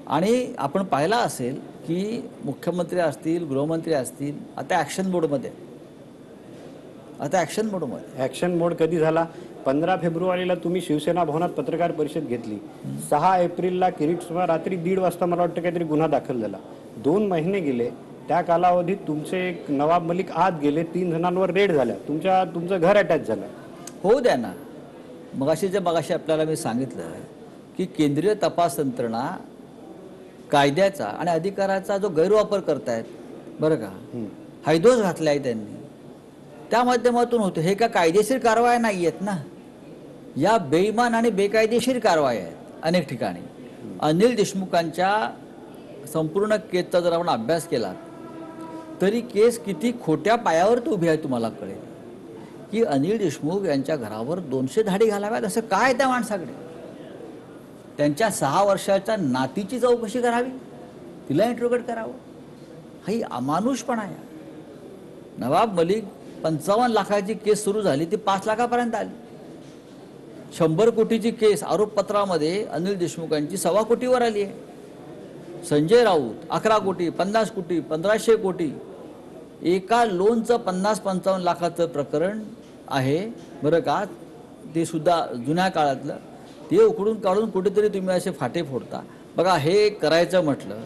आणि आपण पाहिला असेल की मुख्यमंत्री असतील, गृहमंत्री असतील, आता ॲक्शन मोडमध्ये. ॲक्शन मोड कधी झाला? 15 फेब्रुवारीला तुम्ही शिवसेना भवनात पत्रकार परिषद घेतली. 6 एप्रिलला किरीट रात्री 1:30 वाजता मला वाटतं काहीतरी गुन्हा दाखल झाला. 2 महिने गेले. त्या कालावधीत तुमचे एक नवाब मलिक आत गेले, 3 जणांवर रेड झाल्या, तुमचं घर अटॅच झालं. होऊ द्या ना. मगाशी आपल्याला मी सांगितलं की केंद्रीय तपास यंत्रणा कायद्याचा आणि अधिकाराचा जो गैरवापर करतायत, बरं का, हैदोस घातला आहे त्यांनी, त्या माध्यमातून होते. हे का कायदेशीर कारवाया नाही आहेत ना, या बेईमान आणि बेकायदेशीर कारवाया आहेत अनेक ठिकाणी. अनिल देशमुखांच्या संपूर्ण केसचा जर आपण अभ्यास केला तरी केस किती खोट्या पायावर उभी आहे तुम्हाला कळेल. की अनिल देशमुख यांच्या घरावर 200 धाडी घालाव्यात असं काय त्या माणसाकडे? त्यांच्या 6 वर्षाच्या नातीची चौकशी करावी, तिला इंट्रोगेट करावं, ही अमानुषपणा आहे. नवाब मलिक 55 लाखाची केस सुरू झाली, ती 5 लाखापर्यंत आली. 100 कोटीची केस आरोपपत्रामध्ये अनिल देशमुखांची 1.25 कोटीवर आली आहे. संजय राऊत 11 कोटी, 50 कोटी, 1500 कोटी. एका लोनचं 50-55 लाखाचं प्रकरण आहे, बरं का, ते सुद्धा जुन्या काळातलं. ते उकडून काढून कुठेतरी तुम्ही असे फाटे फोडता. बघा, हे करायचं म्हटलं,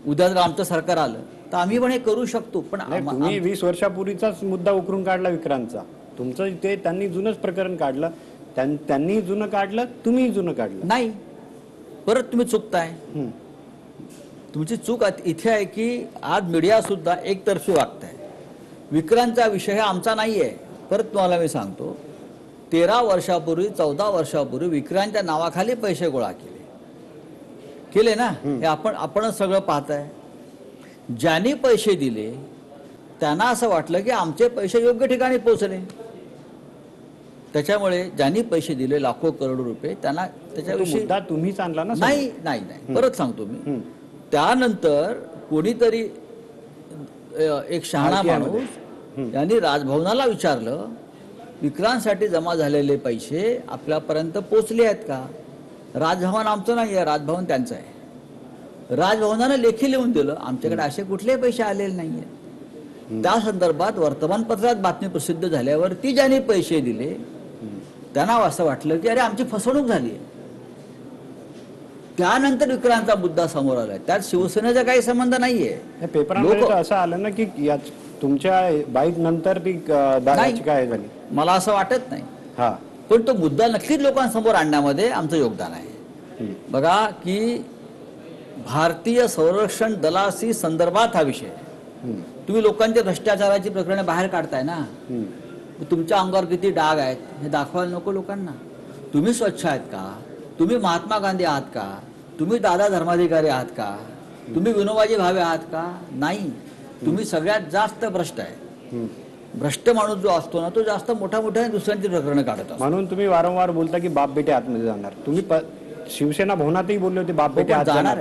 उद्या जर आमचं सरकार आलं तर आम्ही पण हे करू शकतो. पण तुम्ही 20 वर्षापूर्वीचाच मुद्दा उकरून काढला विक्रांतचा. तुमचं ते त्यांनी जुनंच प्रकरण काढलं. त्यांनी जुनं काढलं, तुम्ही जुनं काढलं नाही. परत तुम्ही चुकताय. तुमची चूक इथे आहे की आज मीडिया सुद्धा एकतर्फी वागताय. विक्रांतचा विषय हा आमचा नाही आहे. परत तुम्हाला मी सांगतो, 13 वर्षापूर्वी 14 वर्षापूर्वी विक्रांतच्या नावाखाली पैसे गोळा केले ना, हे आपणच सगळं पाहताय. ज्यांनी पैसे दिले त्यांना असं वाटलं की आमचे पैसे योग्य ठिकाणी पोहोचले. त्याच्यामुळे ज्यांनी पैसे दिले लाखो करोड रुपये, त्यांना त्याच्याविषयी तुम्हीच आणला ना. नाही नाही नाही, परत सांगतो मी. त्यानंतर कोणीतरी एक शहाणा माणूस यांनी राजभवनाला विचारलं, विक्रांतसाठी जमा झालेले पैसे आपल्यापर्यंत पोचले आहेत का? राजभवन आमचं नाही आहे, राजभवन त्यांचं आहे. राजभवनानं लेखी लिहून दिलं, आमच्याकडे असे कुठलेही पैसे आलेले नाही आहेत. त्या संदर्भात वर्तमानपत्रात बातमी प्रसिद्ध झाल्यावर ती ज्यांनी पैसे दिले त्यांना असं वाटलं की अरे आमची फसवणूक झाली आहे. त्यानंतर विक्रांतचा मुद्दा समोर आलाय. त्यात शिवसेनेचा काही संबंध नाहीये. पेपरांमध्ये असं आलं ना की तुमच्या बाईक नंतर ती दादाची काय झाली, मला असं वाटत नाही. हा, पण तो मुद्दा नक्कीच लोकांसमोर आणण्यामध्ये आमचं योगदान आहे. बघा की भारतीय संरक्षण दलाशी संदर्भात हा विषय, तुम्ही लोकांच्या भ्रष्टाचाराची प्रकरणे बाहेर काढताय ना, तुमच्या अंगावर किती डाग आहेत हे दाखवायला नको लोकांना. तुम्ही स्वच्छ आहेत का? तुम्ही महात्मा गांधी आहात का? तुम्ही दादा धर्माधिकारी आहात का? तुम्ही विनोबाजी भावे आहात का? नाही. तुम्ही सगळ्यात जास्त भ्रष्ट आहे. भ्रष्ट माणूस जो असतो ना, तो जास्त मोठ्या दुसऱ्यांची प्रकरणं काढत असतो. म्हणून तुम्ही वारंवार बोलता की बाप बेटे आतमध्ये जाणार. तुम्ही शिवसेना भवनातही बोलले होते बाप बेटे आत जाणार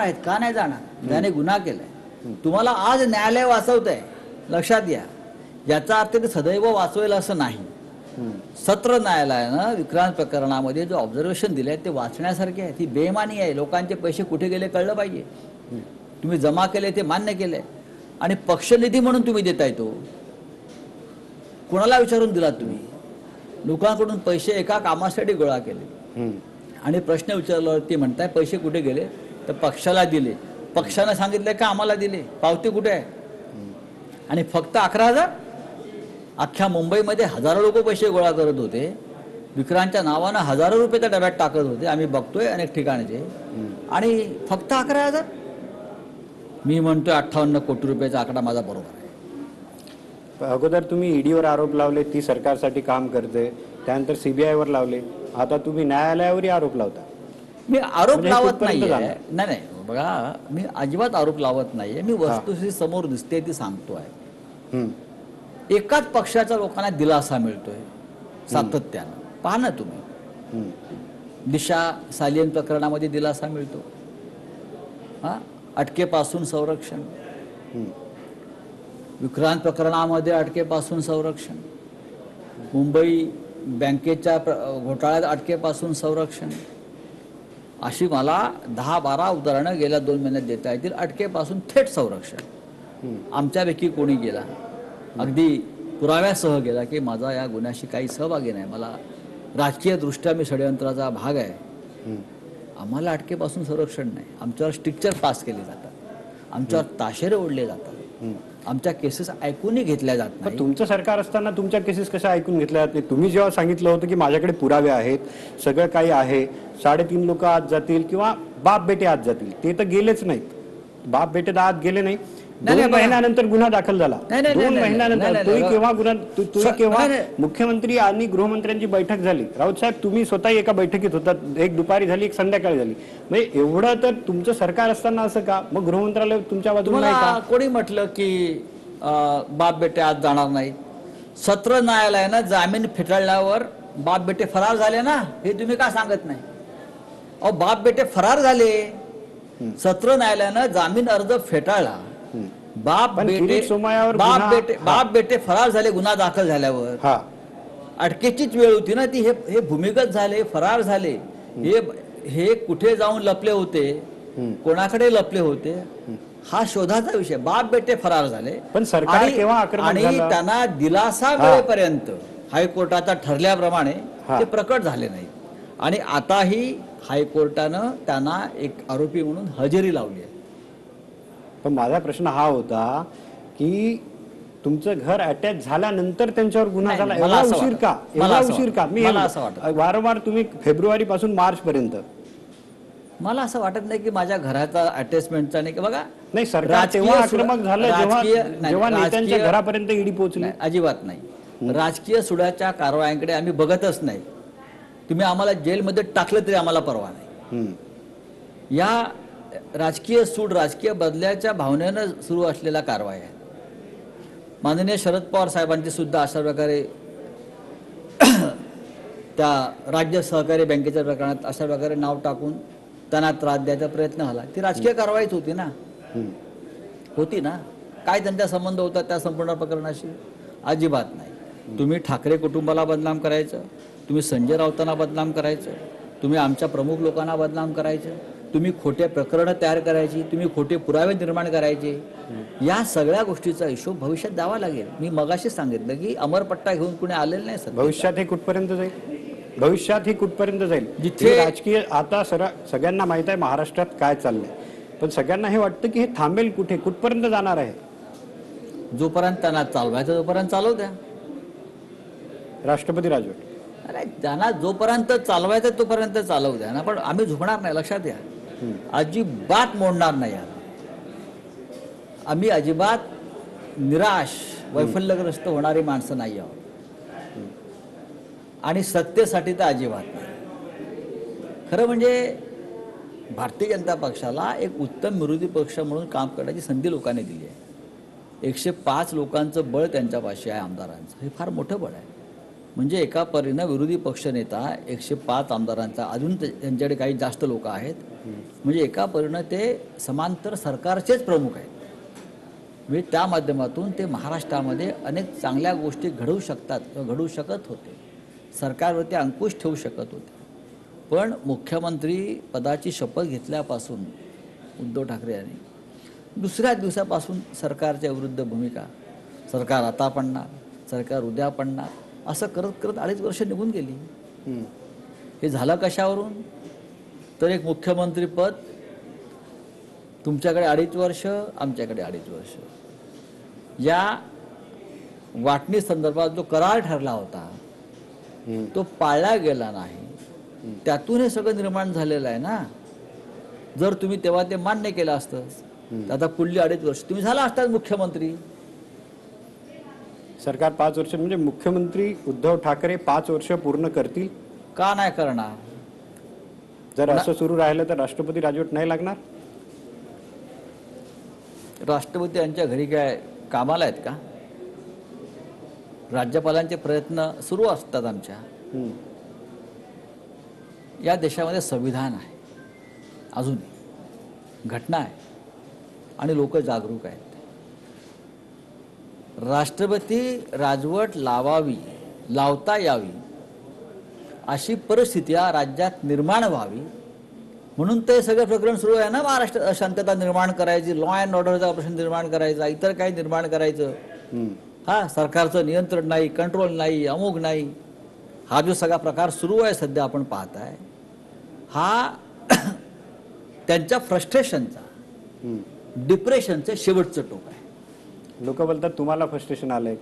आहेत का? नाही जाणार. त्याने गुन्हा केलाय. तुम्हाला आज न्यायालय वाचवत आहे, लक्षात घ्या. याचा अर्थ ते सदैव वाचवेल असं नाही. सत्र न्यायालयानं विक्रांत प्रकरणामध्ये जो ऑब्झर्वेशन दिले ते वाचण्यासारखे आहे. ती बेईमानी आहे. लोकांचे पैसे कुठे गेले कळलं पाहिजे. तुम्ही जमा केले ते मान्य केले, आणि पक्षनिधी म्हणून तुम्ही देताय तो कोणाला विचारून दिलात? तुम्ही लोकांकडून पैसे एका कामासाठी गोळा केले आणि प्रश्न विचारल्यावर ते म्हणताय पैसे कुठे गेले, तर पक्षाला दिले. पक्षानं सांगितलं का आम्हाला दिले, पावती कुठे आहे? आणि फक्त 11,000? अख्ख्या मुंबईमध्ये हजारो लोक पैसे गोळा करत होते. विक्रांतच्या नावानं हजारो रुपये त्या डब्यात टाकत होते. आम्ही बघतोय अनेक ठिकाणचे. आणि फक्त 11,000? मी म्हणतोय 58 कोटी रुपयाचा आकडा माझा बरोबर आहे. अगोदर तुम्ही ईडीवर आरोप लावले, ती सरकारसाठी काम करते. त्यानंतर सीबीआयवर लावले. आता तुम्ही न्यायालयावरही आरोप लावता. मी आरोप लावत नाहीये. नाही, बघा, मी अजिबात आरोप लावत नाहीये. मी वस्तुस्थिती समोर दिसते ती सांगतोय. एकाच पक्षाच्या लोकांना दिलासा मिळतोय सातत्यानं. पहा ना तुम्ही. दिशा सालियन प्रकरणामध्ये दिलासा मिळतो. अटकेपासून संरक्षण, विक्रांत प्रकरणामध्ये अटकेपासून संरक्षण, मुंबई बँकेच्या घोटाळ्यात अटकेपासून संरक्षण, अशी मला 10-12 उदाहरणं गेल्या 2 महिन्यात देता येतील. अटकेपासून थेट संरक्षण. आमच्यापैकी कोणी गेला, अगदी पुराव्यासह गेला की माझा या गुन्ह्याशी काही सहभागी नाही, मला राजकीय दृष्ट्या मी षडयंत्राचा भाग आहे, आम्हाला अटकेपासून संरक्षण नाही. आमच्यावर स्ट्रिक्चर पास केले जातात, आमच्यावर ताशेरे ओढले जातात, आमच्या केसेस ऐकूनही घेतल्या जात नाही. तुमचं सरकार असताना तुमच्या केसेस कशा ऐकून घेतल्या जात नाही? तुम्ही जेव्हा सांगितलं होतं की माझ्याकडे पुरावे आहेत, सगळं काही आहे, 3.5 लोक आत जातील किंवा बाप बेटे आत जातील, ते तर गेलेच नाहीत. बाप बेटे तर आत गेले नाही. 2 महिन्यानंतर गुन्हा दाखल झाला. 2 महिन्यानंतर तुम्ही केव्हा मुख्यमंत्री आणि गृहमंत्र्यांची बैठक झाली? राऊत साहेब, तुम्ही स्वतःही एका बैठकीत होता, एक दुपारी झाली, एक संध्याकाळी झाली. म्हणजे एवढं तर तुमचं सरकार असताना असं का? मग गृहमंत्रालय तुमच्या बाजूला नाही का? कोणी म्हटलं की बाप बेटे आज जाणार नाहीत? सत्र न्यायालयानं जामीन फेटाळल्यावर बाप बेटे फरार झाले ना, हे तुम्ही का सांगत नाही? अहो, बाप बेटे फरार झाले, सत्र न्यायालयानं जामीन अर्ज फेटाळला, बाप बेटे फरार झाले गुन्हा दाखल झाल्यावर. अटकेचीच वेळ होती ना ती. हे भूमिगत झाले, फरार झाले, हे कुठे जाऊन लपले होते, कोणाकडे लपले होते, हा शोधाचा विषय. बाप बेटे फरार झाले, पण सरकार केव्हा आक्रमक आणि झालं? त्यांना दिलासा मिळेपर्यंत हायकोर्टाचा ठरल्याप्रमाणे ते प्रकट झाले नाही. आणि आताही हायकोर्टानं त्यांना एक आरोपी म्हणून हजेरी लावली आहे. पण माझा प्रश्न हा होता की तुमचं घर अटॅच झाल्यानंतर त्यांच्यावर गुन्हा झाला, एवढा उशीर का? एवढा उशीर का? मी वारंवार तुम्ही फेब्रुवारी पासून मार्च पर्यंत, मला असं वाटत नाही की माझ्या घराचा अटॅचमेंटचा नाही. बघा, नाही, सरकार तेव्हा आक्रमक झालं जेव्हा नेत्यांच्या घरापर्यंत ईडी पोहोचली. अजिबात नाही. राजकीय सुडाच्या कारवायांकडे आम्ही बघतच नाही. तुम्ही आम्हाला जेलमध्ये टाकलं तरी आम्हाला परवा नाही. या राजकीय सूड, राजकीय बदल्याच्या भावनेनं सुरू असलेला कारवाई आहे. माननीय शरद पवार साहेबांची सुद्धा अशा प्रकारे त्या राज्य सहकारी बँकेच्या प्रकरणात अशा प्रकारे नाव टाकून त्यांना त्रास द्यायचा प्रयत्न झाला. ती राजकीय कारवाईच होती ना. काय त्यांचा संबंध होता त्या संपूर्ण प्रकरणाशी? अजिबात नाही. तुम्ही ठाकरे कुटुंबाला बदनाम करायचं, तुम्ही संजय राऊतांना बदनाम करायचं, तुम्ही आमच्या प्रमुख लोकांना बदनाम करायचं, तुम्ही खोटे प्रकरणं तयार करायची, तुम्ही खोटे पुरावे निर्माण करायचे. या सगळ्या गोष्टीचा हिशोब भविष्यात द्यावा लागेल. मी मगाशी सांगितलं की अमरपट्टा घेऊन कुणी आलेलं नाही. भविष्यात हे कुठपर्यंत जाईल? भविष्यात ही कुठपर्यंत जाईल? जिथे राजकीय आता सगळ्यांना माहित आहे महाराष्ट्रात काय चाललंय, पण सगळ्यांना हे वाटतं की हे थांबेल कुठे, कुठपर्यंत जाणार आहे? जोपर्यंत त्यांना चालवायचं तोपर्यंत चालवू द्या. राष्ट्रपती राजवट. अरे, त्यांना जोपर्यंत चालवायचं तोपर्यंत चालवू द्या ना. पण आम्ही झुकणार नाही, लक्षात घ्या. अजिबात मोडणार नाही. आम्ही अजिबात निराश, वैफल्यग्रस्त होणारी माणसं नाही आहोत. आणि सत्तेसाठी तर अजिबात नाही. खरं म्हणजे भारतीय जनता पक्षाला एक उत्तम विरोधी पक्ष म्हणून काम करण्याची संधी लोकांनी दिली आहे. 105 लोकांचं बळ त्यांच्यापाशी आहे, आमदारांचं. हे फार मोठं बळ आहे. म्हणजे एका परीनं विरोधी पक्षनेता 105 आमदारांचा, अजून त्यांच्याकडे काही जास्त लोक आहेत, म्हणजे एका परीनं ते समांतर सरकारचेच प्रमुख आहेत. म्हणजे त्या माध्यमातून ते महाराष्ट्रामध्ये अनेक चांगल्या गोष्टी घडवू शकतात, घडवू शकत होते, सरकारवरती अंकुश ठेवू शकत होते. पण मुख्यमंत्री पदाची शपथ घेतल्यापासून उद्धव ठाकरे यांनी दुसऱ्या दिवसापासून सरकारच्या विरुद्ध भूमिका, सरकार आता पडणार, सरकार उद्या पडणार, असं करत करत 2.5 वर्ष निघून गेली. हे झालं कशावरून? तर एक मुख्यमंत्री पद तुमच्याकडे 2.5 वर्ष, आमच्याकडे 2.5 वर्ष. या वाटणी संदर्भात जो करार ठरला होता तो पाळला गेला नाही. त्यातून हे सगळं निर्माण झालेलं आहे ना. जर तुम्ही तेव्हा ते मान्य केलं असतं तर आता पुढली 2.5 वर्ष तुम्ही झाला असतात मुख्यमंत्री. सरकार 5 वर्ष, म्हणजे मुख्यमंत्री उद्धव ठाकरे 5 वर्ष पूर्ण करतील? का नाही करणार? जर असं सुरू राहिलं तर राष्ट्रपती राजवट नाही लागणार? राष्ट्रपती यांच्या घरी काय कामाला आहेत का? राज्यपालांचे प्रयत्न सुरू असतात आमच्या. या देशामध्ये संविधान आहे, अजूनही घटना आहे आणि लोक जागरूक आहेत. राष्ट्रपती राजवट लावता यावी अशी परिस्थिती या राज्यात निर्माण व्हावी म्हणून ते सगळं प्रकरण सुरू आहे ना. महाराष्ट्रात अशांतता निर्माण करायची, लॉ अँड ऑर्डरचा प्रश्न निर्माण करायचा, इतर काही निर्माण करायचं. हा, सरकारचं नियंत्रण नाही, कंट्रोल नाही, अमुक नाही, हा जो सगळा प्रकार सुरू आहे सध्या आपण पाहताय, हा त्यांच्या फ्रस्ट्रेशनचा, डिप्रेशनचं शेवटचं टोक आहे. लोक बोलतात तुम्हाला फ्रस्ट्रेशन आलंय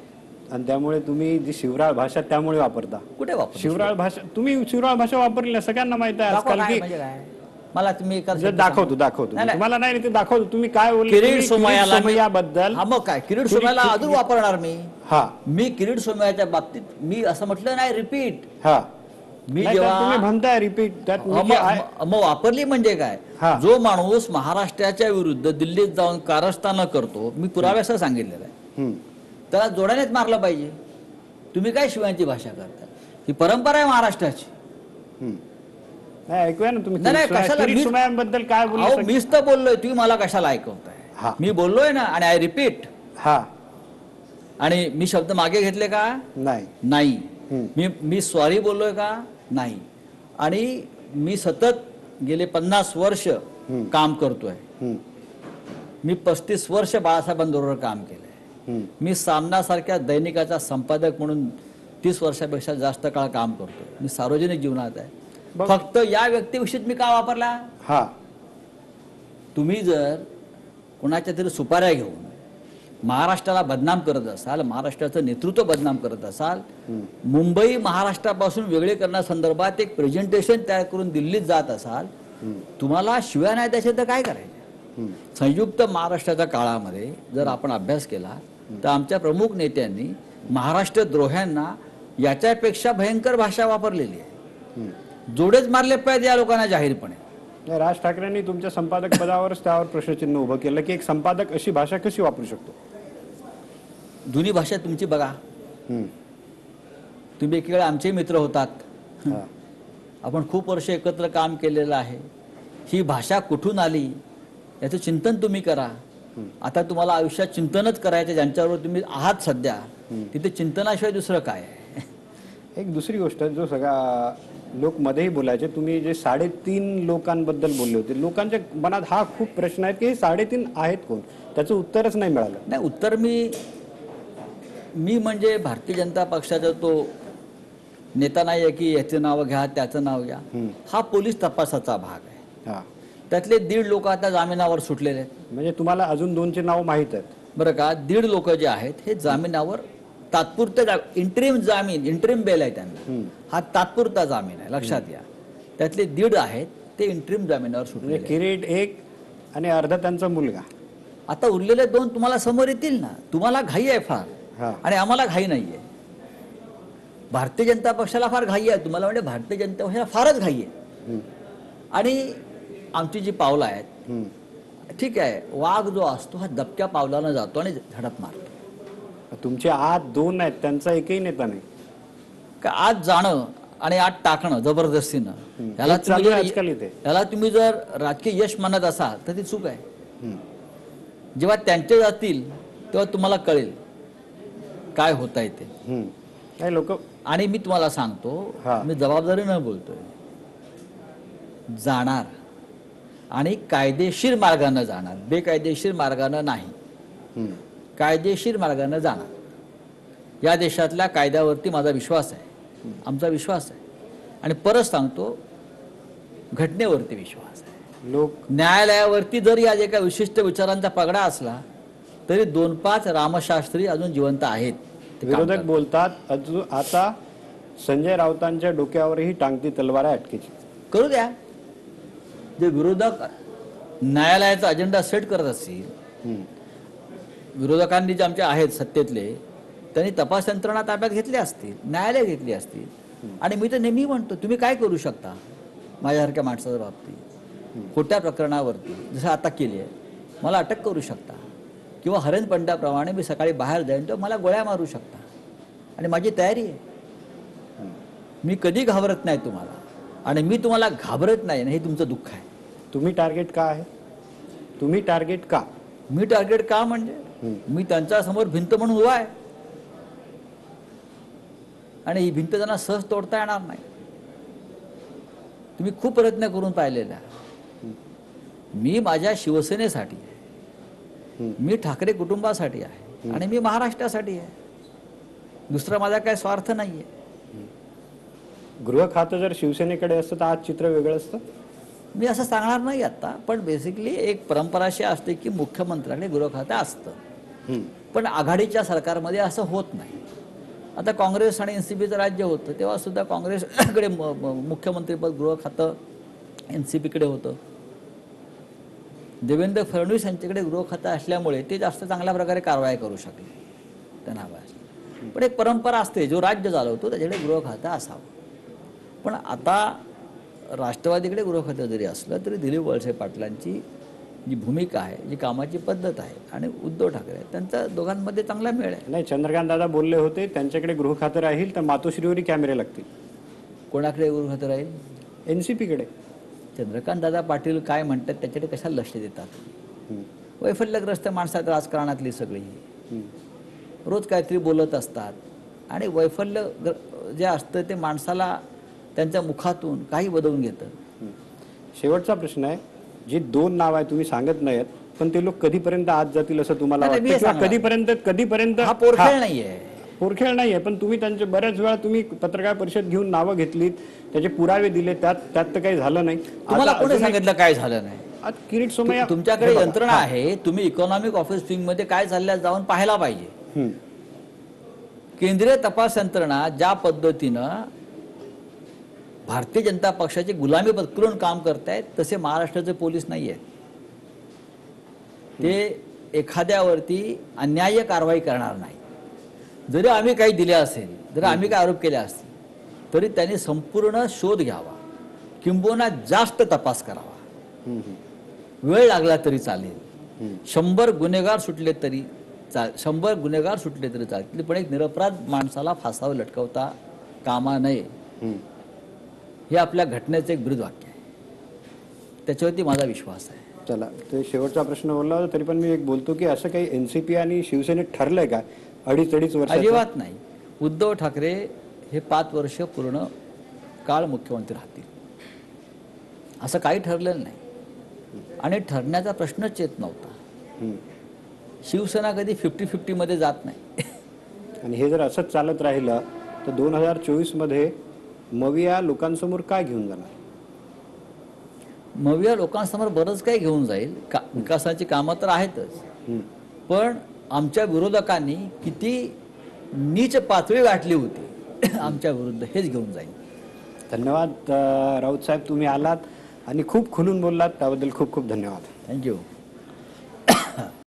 आणि त्यामुळे तुम्ही जी शिवराळ भाषा त्यामुळे वापरता. कुठे वापर शिवराळ भाषा, तुम्ही शिवराळ भाषा वापरली सगळ्यांना माहित आहे आजकाल की. म्हणजे काय मला तुम्ही एका दाखवतो नाही. तुम्हाला नाही ते दाखवतो. तुम्ही काय बोलले किरीट सोमय्याबद्दल. हा, मग काय किरीट सोमय्याला अजून वापरणार मी. हा, मी किरीट सोमय्याच्या बाबतीत मी असं म्हटलं नाही, रिपीट. हा, मी नाही, त्यात तुम्ही जेव्हा म्हणताय रिपीट त्यात मग वापरली म्हणजे काय, हा. जो माणूस महाराष्ट्राच्या विरुद्ध दिल्लीत जाऊन कारस्थान करतो, मी पुराव्यासह सांगितलेलं आहे, त्याला जोड्यानेच मारलं पाहिजे. तुम्ही काय शिवांची भाषा करता, ही परंपरा आहे महाराष्ट्राची. नाही, ऐकूया ना तुम्ही. नाही, नाही, कशाला किरीट सोमय्याबद्दल काय अहो, बोलले? मीच तर बोललोय, तुम्ही मला कशाला ऐकवताय. हा. मी बोललोय ना, आणि आय रिपीट. हा, आणि मी शब्द मागे घेतले का? नाही. नाही. मी सॉरी बोललोय का? नाही. आणि मी सतत गेले 50 वर्ष काम करतोय. मी 35 वर्ष बाळासाहेबांबरोबर काम केलंय. मी सामनासारख्या दैनिकाचा संपादक म्हणून 30 वर्षापेक्षा जास्त काळ काम करतोय. मी सार्वजनिक जीवनात आहे. फक्त या व्यक्तीविषयीच मी का वापरला? हा, तुम्ही जर कोणाच्या तरी सुपाऱ्या घेऊन महाराष्ट्राला बदनाम करत असाल, महाराष्ट्राचं नेतृत्व बदनाम करत असाल, मुंबई महाराष्ट्रापासून वेगळे करण्यासंदर्भात एक प्रेझेंटेशन तयार करून दिल्लीत जात असाल, तुम्हाला शिव्या नाही द्यायच्या तर काय करायचं? संयुक्त महाराष्ट्राच्या काळामध्ये जर आपण अभ्यास केला तर आमच्या प्रमुख नेत्यांनी महाराष्ट्र द्रोह्यांना याच्यापेक्षा भयंकर भाषा वापरलेली आहे. जोडेच मारले पाहिजे या लोकांना जाहीरपणे. राज ठाकरेंनी तुमच्या संपादक पदावरच त्यावर प्रश्नचिन्ह उभं केलं की एक संपादक अशी भाषा कशी वापरू शकतो. जुनी भाषा तुमची बघा. तुम्ही एकीकडे आमचे मित्र होतात, आपण खूप वर्ष एकत्र काम केलेलं आहे. ही भाषा कुठून आली याचं चिंतन तुम्ही करा. आता तुम्हाला आयुष्यात चिंतनच करायचं, ज्यांच्याबरोबर तुम्ही आहात सध्या तिथे चिंतनाशिवाय दुसरं काय आहे. एक दुसरी गोष्ट जो सगळा लोक मध्येही बोलायचे, तुम्ही जे 3.5 लोकांबद्दल बोलले होते, लोकांच्या मनात हा खूप प्रश्न आहे की हे 3.5 आहेत कोण, त्याचं उत्तरच नाही मिळालं. नाही, उत्तर मी म्हणजे भारतीय जनता पक्षाचा तो नेता नाही आहे की याचं नाव घ्या त्याचं नाव घ्या. हा पोलीस तपासाचा भाग आहे. हा, त्यातले 1.5 लोक आता जामिनावर सुटलेले आहेत. म्हणजे तुम्हाला अजून 2चे नाव माहीत आहेत बरं का. 1.5 लोक जे आहेत हे जामिनावर, तात्पुरतं इंटरिम बेल आहे त्यांना. हा तात्पुरता जामीन आहे, लक्षात घ्या. त्यातले 1.5 आहेत ते इंटरिम जामिनावर सुटले. म्हणजे किरीट एक आणि अर्धा त्यांचा मुलगा. आता उरलेले 2 तुम्हाला समोर येतील ना. तुम्हाला घाई आहे फार, आणि आम्हाला घाई नाहीये. भारतीय जनता पक्षाला फार घाई आहे, तुम्हाला म्हणजे भारतीय जनता पक्षाला फारच घाई आहे. आणि आमची जी पावलं आहेत, ठीक आहे, वाघ जो असतो हा दबक्या पावलानं जातो आणि झडप मारतो. तुमचे आत 2 आहेत, त्यांचा एकही नेता नाही का. आत जाणं आणि आत टाकणं जबरदस्तीनं, याला तुम्ही जर राजकीय यश मानत असाल तर ती चूक आहे. जेव्हा त्यांचे जातील तेव्हा तुम्हाला कळेल काय होत आहे ते. लोक. आणि मी तुम्हाला सांगतो, मी जबाबदारीनं बोलतोय, जाणार आणि कायदेशीर मार्गाने जाणार, बेकायदेशीर मार्गाने नाही, कायदेशीर मार्गाने जाणार. या देशातल्या कायद्यावरती माझा विश्वास आहे, आमचा विश्वास आहे. आणि परत सांगतो, घटनेवरती विश्वास आहे. लोक न्यायालयावरती जर या जे काही विशिष्ट विचारांचा पगडा असला तरी 2-5 रामशास्त्री अजून जिवंत आहेत. विरोधक बोलतात अजून आता संजय राऊतांच्या डोक्यावरही टांगती तलवार आहे अटकेची. करू द्या. जे विरोधक न्यायालयाचा अजेंडा सेट करत असतील, विरोधकांनी जे आमचे आहेत सत्तेतले, त्यांनी तपास यंत्रणा ताब्यात घेतल्या असतील, न्यायालय घेतली असतील. आणि मी तर नेहमी म्हणतो, तुम्ही काय करू शकता माझ्यासारख्या माणसाच्या बाबतीत, खोट्या प्रकरणावरती जसं आता केली आहे, मला अटक करू शकता, किंवा हरेन पंड्याप्रमाणे मी सकाळी बाहेर जाईन तर मला गोळ्या मारू शकता. आणि माझी तयारी आहे, मी कधी घाबरत नाही तुम्हाला. आणि मी तुम्हाला घाबरत नाही ना, हे तुमचं दुःख आहे. तुम्ही टार्गेट का आहे? तुम्ही टार्गेट का? मी टार्गेट का म्हणजे मी त्यांच्या समोर भिंत म्हणून उभा आहे आणि ही भिंत त्यांना सहज तोडता येणार नाही. तुम्ही खूप प्रयत्न करून पाहिलेला. मी माझ्या शिवसेनेसाठी आहे, मी ठाकरे कुटुंबासाठी आहे आणि मी महाराष्ट्रासाठी आहे. दुसरा माझा काय स्वार्थ नाहीये. गृह खातं जर शिवसेनेकडे असतं तर आज चित्र वेगळं असतं. मी असं सांगणार नाही आता, पण बेसिकली एक परंपरा अशी असते की मुख्यमंत्र्याकडे गृह खातं असतं, पण आघाडीच्या सरकारमध्ये असं होत नाही. आता काँग्रेस आणि एनसीपीचं राज्य होतं तेव्हा सुद्धा काँग्रेसकडे मुख्यमंत्रीपद गृह खातं एनसीपीकडे होतं. देवेंद्र फडणवीस यांच्याकडे गृह खातं असल्यामुळे ते जास्त चांगल्या प्रकारे कारवाई करू शकले, त्यांना हवं असलं. पण एक परंपरा असते, जो राज्य चालवतो त्याच्याकडे गृह खातं असावं. पण आता राष्ट्रवादीकडे गृह खातं जरी असलं तरी दिलीप वळसे पाटलांची जी भूमिका आहे, जी कामाची पद्धत आहे आणि उद्धव ठाकरे त्यांचा दोघांमध्ये चांगला मेळ आहे. नाही, चंद्रकांत दादा बोलले होते त्यांच्याकडे गृह खातं राहील तर मातोश्रीवरही कॅमेरे लागतील. कोणाकडे गृह खातं राहील? एनसीपीकडे. चंद्रकांत दादा पाटील काय म्हणतात त्याच्याकडे कशाला लक्ष देतात? वैफल्यग्रस्त माणसात राजकारणातली सगळी रोज काहीतरी बोलत असतात आणि वैफल्य जे असतं ते माणसाला त्यांच्या मुखातून काही बदलून घेतं. शेवटचा प्रश्न आहे, जी 2 नाव आहे तुम्ही सांगत नाहीत पण ते लोक कधीपर्यंत आत जातील असं तुम्हाला नाही, मी वाटतं? किंवा सांगणार. कधीपर्यंत हा पोरखेळ नाहीये. पोरखेळ नाहीये, पण तुम्ही त्यांचे बऱ्याच वेळा तुम्ही पत्रकार परिषद घेऊन नावं घेतलीत, त्याचे पुरावे दिले, त्यात तर काही झालं नाही. तुम्हाला कोणी सांगितलं काय झालं नाही? आज किरीट सोमय्या तुमच्याकडे यंत्रणा आहे, तुम्ही इकॉनॉमिक ऑफिस विंग मध्ये काय चाललंय जाऊन पाहायला पाहिजे. केंद्रीय तपास यंत्रणा ज्या पद्धतीनं भारतीय जनता पक्षाची गुलामी पत्करून काम करतायत तसे महाराष्ट्राचे पोलीस नाही आहेत. ते एखाद्यावरती अन्याय्य कारवाई करणार नाही. जरी आम्ही काही दिले असेल, जरी आम्ही काही आरोप केले असतील तरी त्यांनी संपूर्ण शोध घ्यावा, किंबहुना जास्त तपास करावा. वेळ लागला तरी चालेल. 100 गुन्हेगार सुटले तरी 100 गुन्हेगार सुटले तरी चालतील, पण एक निरपराध माणसाला फासावर लटकवता कामा नये. हे आपल्या घटनेचं एक ब्रीदवाक्य आहे, त्याच्यावरती माझा विश्वास आहे. चला, ते शेवटचा प्रश्न बोलला होता तरी पण मी एक बोलतो की असं काही एनसीपी आणि शिवसेनेत ठरलंय का 2.5 वर्ष? अजिबात नाही. उद्धव ठाकरे हे 5 वर्ष पूर्ण काळ मुख्यमंत्री राहतील असं काही ठरलेलं नाही आणि ठरण्याचा प्रश्नच येत नव्हता. शिवसेना कधी 50-50 मध्ये जात नाही. आणि हे जर असंच चालत राहिलं तर 2024 मध्ये मविया लोकांसमोर काय घेऊन जाणार? मविया लोकांसमोर बरंच काही घेऊन जाईल. विकासाची कामं तर आहेतच, पण आमच्या विरोधकांनी किती नीच पातळी गाठली होती आमच्या विरुद्ध, हेच घेऊन जाईल. धन्यवाद राऊत साहेब, तुम्ही आलात आणि खूप खुलून बोललात, त्याबद्दल खूप खूप धन्यवाद. थँक्यू.